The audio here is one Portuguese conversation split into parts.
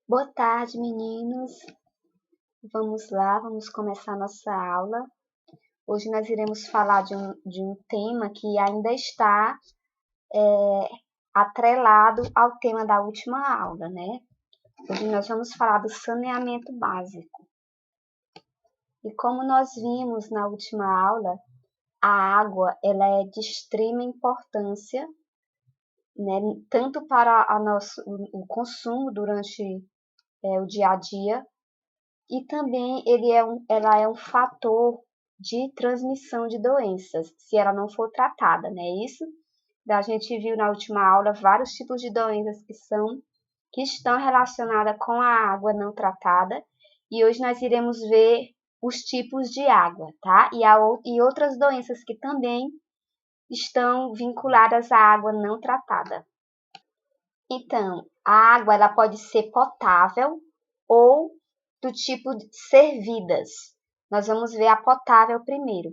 Boa tarde, meninos. Vamos lá, vamos começar nossa aula. Hoje nós iremos falar de um tema que ainda está atrelado ao tema da última aula, né? Hoje nós vamos falar do saneamento básico. E como nós vimos na última aula, a água ela é de extrema importância, né? Tanto para o consumo durante o dia a dia, e também ela é um fator de transmissão de doenças, se ela não for tratada, não é isso? A gente viu na última aula vários tipos de doenças que estão relacionadas com a água não tratada, e hoje nós iremos ver os tipos de água, tá? E outras doenças que também estão vinculadas à água não tratada. Então, a água ela pode ser potável ou do tipo de servidas. Nós vamos ver a potável primeiro.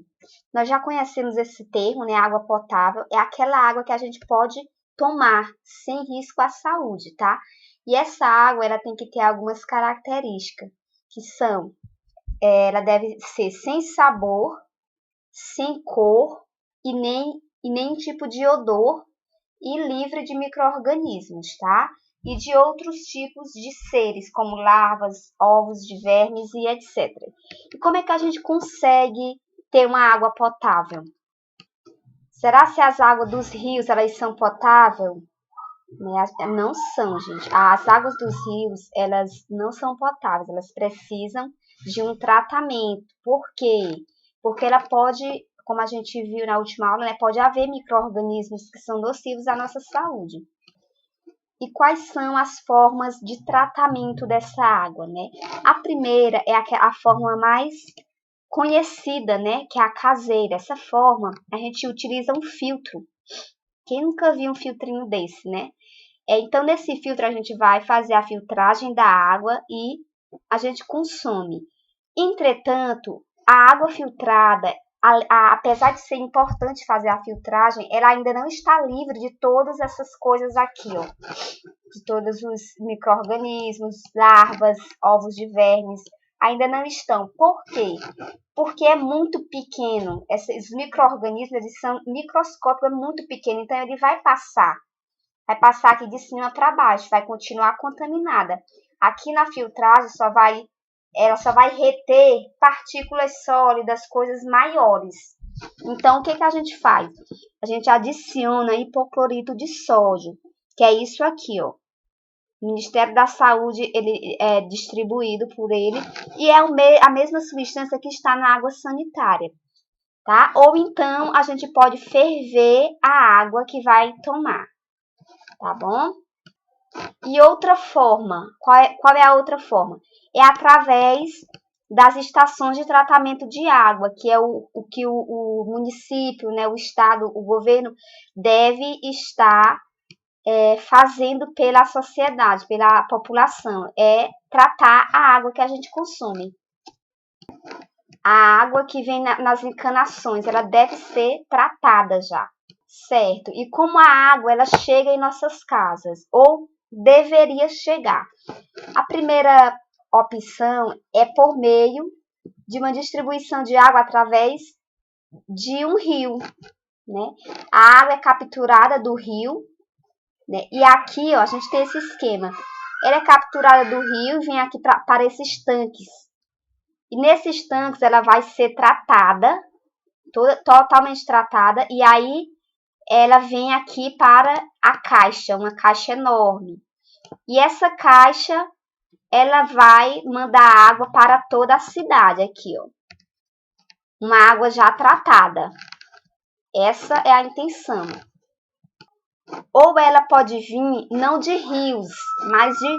Nós já conhecemos esse termo, né? Água potável é aquela água que a gente pode tomar sem risco à saúde, tá? E essa água ela tem que ter algumas características, que são, ela deve ser sem sabor, sem cor e nem tipo de odor e livre de micro-organismos, tá? E de outros tipos de seres, como larvas, ovos de vermes e etc. E como é que a gente consegue ter uma água potável? Será que as águas dos rios elas são potáveis? Não são, gente. As águas dos rios elas não são potáveis, elas precisam de um tratamento. Por quê? Porque ela pode, como a gente viu na última aula, né, pode haver micro-organismos que são nocivos à nossa saúde. E quais são as formas de tratamento dessa água, né? A primeira é a forma mais conhecida, né? Que é a caseira. Essa forma, a gente utiliza um filtro. Quem nunca viu um filtrinho desse, né? Então, nesse filtro, a gente vai fazer a filtragem da água e a gente consome. Entretanto, a água filtrada, apesar de ser importante fazer a filtragem, ela ainda não está livre de todas essas coisas aqui, ó. De todos os micro-organismos, larvas, ovos de vermes, ainda não estão. Por quê? Porque é muito pequeno. Esses micro-organismos, eles são microscópicos, é muito pequeno, então ele vai passar aqui de cima para baixo, vai continuar contaminada. Aqui na filtragem ela só vai reter partículas sólidas, coisas maiores. Então, o que a gente faz? A gente adiciona hipoclorito de sódio, que é isso aqui, ó. O Ministério da Saúde, ele é distribuído por ele, e é a mesma substância que está na água sanitária, tá? Ou então, a gente pode ferver a água que vai tomar, tá bom? E outra forma, qual é a outra forma? É através das estações de tratamento de água, que é o que o município, né, o estado, o governo deve estar fazendo pela sociedade, pela população, é tratar a água que a gente consome. A água que vem nas encanações, ela deve ser tratada já, certo? E como a água, ela chega em nossas casas, ou deveria chegar. A primeira opção é por meio de uma distribuição de água através de um rio, né? A água é capturada do rio, né? E aqui, ó, a gente tem esse esquema. Ela é capturada do rio e vem aqui para esses tanques. E nesses tanques ela vai ser tratada, totalmente tratada, e aí ela vem aqui para a caixa, uma caixa enorme. E essa caixa, ela vai mandar água para toda a cidade aqui, ó. Uma água já tratada. Essa é a intenção. Ou ela pode vir não de rios, mas de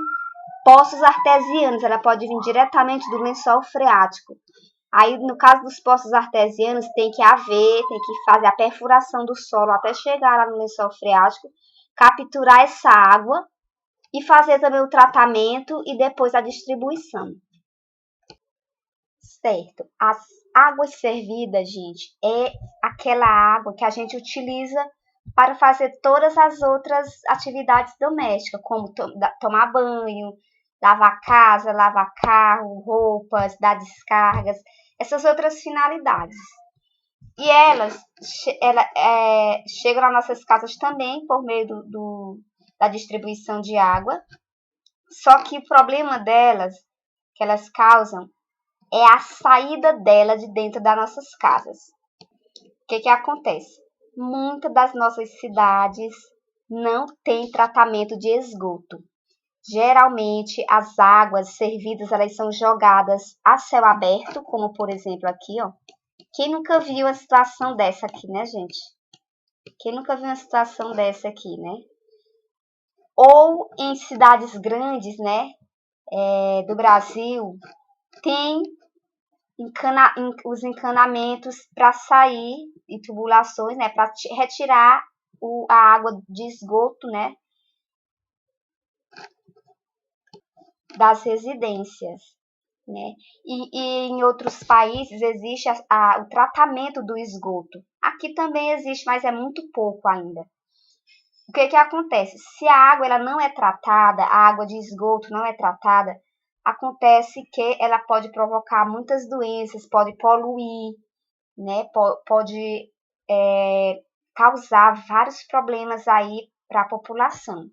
poços artesianos. Ela pode vir diretamente do lençol freático. Aí, no caso dos poços artesianos, tem que fazer a perfuração do solo até chegar lá no lençol freático, capturar essa água e fazer também o tratamento e depois a distribuição. Certo. As águas servidas, gente, é aquela água que a gente utiliza para fazer todas as outras atividades domésticas, como tomar banho, lavar casa, lavar carro, roupas, dar descargas, essas outras finalidades. E elas chegam nas nossas casas também por meio da distribuição de água. Só que o problema delas, que elas causam, é a saída dela de dentro das nossas casas. O que acontece? Muitas das nossas cidades não têm tratamento de esgoto. Geralmente, as águas servidas, elas são jogadas a céu aberto, como por exemplo aqui, ó. Quem nunca viu uma situação dessa aqui, né, gente? Quem nunca viu uma situação dessa aqui, né? Ou em cidades grandes, né, do Brasil, tem os encanamentos para sair e tubulações, né, para retirar a água de esgoto, né, das residências, né? E em outros países existe o tratamento do esgoto. Aqui também existe, mas é muito pouco ainda. O que acontece? Se a água ela não é tratada, a água de esgoto não é tratada, acontece que ela pode provocar muitas doenças, pode poluir, né? Pode causar vários problemas aí para a população.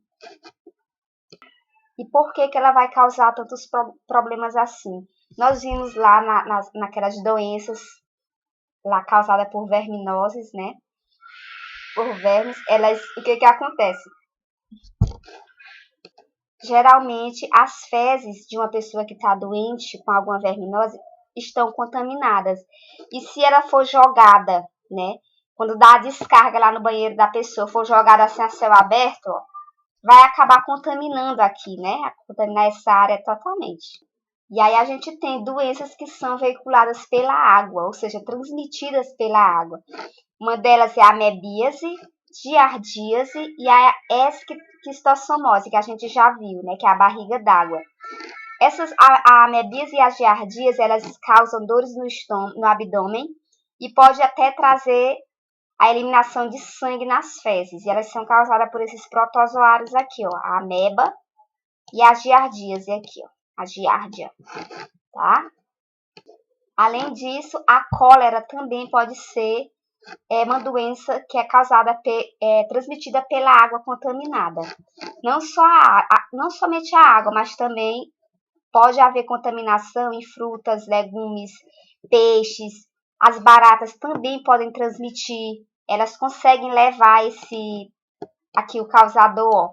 E por que ela vai causar tantos problemas assim? Nós vimos lá naquelas doenças lá causadas por verminoses, né? Por vermes, o que acontece? Geralmente, as fezes de uma pessoa que está doente com alguma verminose estão contaminadas. E se ela for jogada, né? Quando dá a descarga lá no banheiro da pessoa, for jogada assim a céu aberto, ó, vai acabar contaminando aqui, né? Contaminar essa área totalmente. E aí a gente tem doenças que são veiculadas pela água, ou seja, transmitidas pela água. Uma delas é a amebíase, giardíase e a esquistossomose, que a gente já viu, né? Que é a barriga d'água. A amebíase e a giardíase, elas causam dores no estômago, no abdômen e pode até trazer a eliminação de sangue nas fezes. E elas são causadas por esses protozoários aqui, ó, a ameba e a giardíase aqui, ó, a giardia, tá? Além disso, a cólera também pode ser uma doença que é causada, transmitida pela água contaminada. Não somente a água, mas também pode haver contaminação em frutas, legumes, peixes. As baratas também podem transmitir. Elas conseguem levar aqui o causador, ó,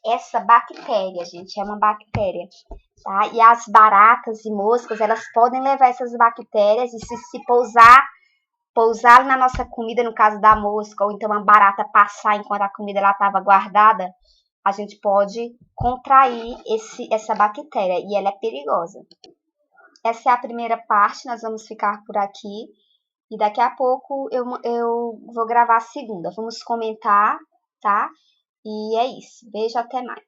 essa bactéria, gente, é uma bactéria, tá? E as baratas e moscas, elas podem levar essas bactérias e se pousar na nossa comida, no caso da mosca, ou então a barata passar enquanto a comida estava guardada, a gente pode contrair essa bactéria e ela é perigosa. Essa é a primeira parte, nós vamos ficar por aqui e daqui a pouco eu vou gravar a segunda. Vamos comentar, tá? E é isso. Beijo, até mais.